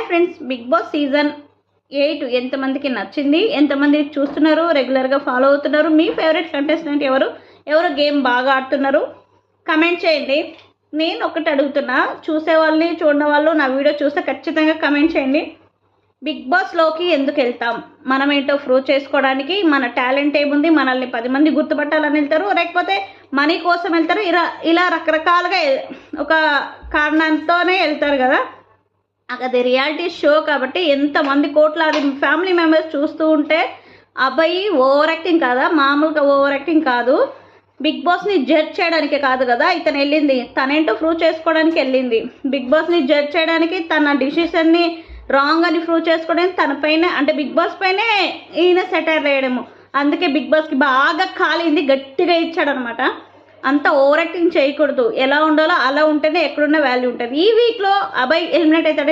Hi friends, big boss season 8 ఎంతమందికి నచ్చింది, ఎంతమంది చూస్తున్నారు, రెగ్యులర్గా ఫాలో అవుతున్నారు, మీ ఫేవరెట్ కంటెస్టెంట్ ఎవరు గేమ్ బాగా ఆడుతున్నారు కమెంట్ చేయండి. నేను ఒకటి అడుగుతున్నా, చూసే వాళ్ళని చూడని వాళ్ళు నా వీడియో చూస్తే ఖచ్చితంగా కమెంట్ చేయండి. బిగ్ బాస్లోకి ఎందుకు వెళ్తాం? మనం ఏంటో ప్రూవ్ చేసుకోవడానికి, మన టాలెంట్ ఏముంది, మనల్ని 10 మంది గుర్తుపట్టాలని వెళ్తారు, లేకపోతే మనీ కోసం వెళ్తారు, ఇలా రకరకాలుగా ఒక కారణంతోనే వెళ్తారు కదా. అది రియాలిటీ షో కాబట్టి ఎంతమంది కోట్లాది ఫ్యామిలీ మెంబర్స్ చూస్తూ ఉంటే అబ్బాయి ఓవర్ యాక్టింగ్ కాదా, మామూలుగా ఓవర్ యాక్టింగ్ కాదు. బిగ్ బాస్ని జడ్జ్ చేయడానికి కాదు కదా ఇతను వెళ్ళింది, తనేంటో ప్రూవ్ చేసుకోవడానికి వెళ్ళింది. బిగ్ బాస్ని జడ్జ్ చేయడానికి, తన డిసిషన్ని రాంగ్ అని ప్రూవ్ చేసుకోవడానికి తన పైన, అంటే బిగ్ బాస్ పైనే ఈయన సెటైర్ వేయడము. అందుకే బిగ్ బాస్కి బాగా కాలింది, గట్టిగా ఇచ్చాడనమాట. అంత ఓవర్ యాక్టింగ్ చేయకూడదు, ఎలా ఉండాలో అలా ఉంటేనే ఎక్కడున్న వాల్యూ ఉంటుంది. ఈ వీక్లో అబ్బాయి ఎలిమినేట్ అవుతాడు.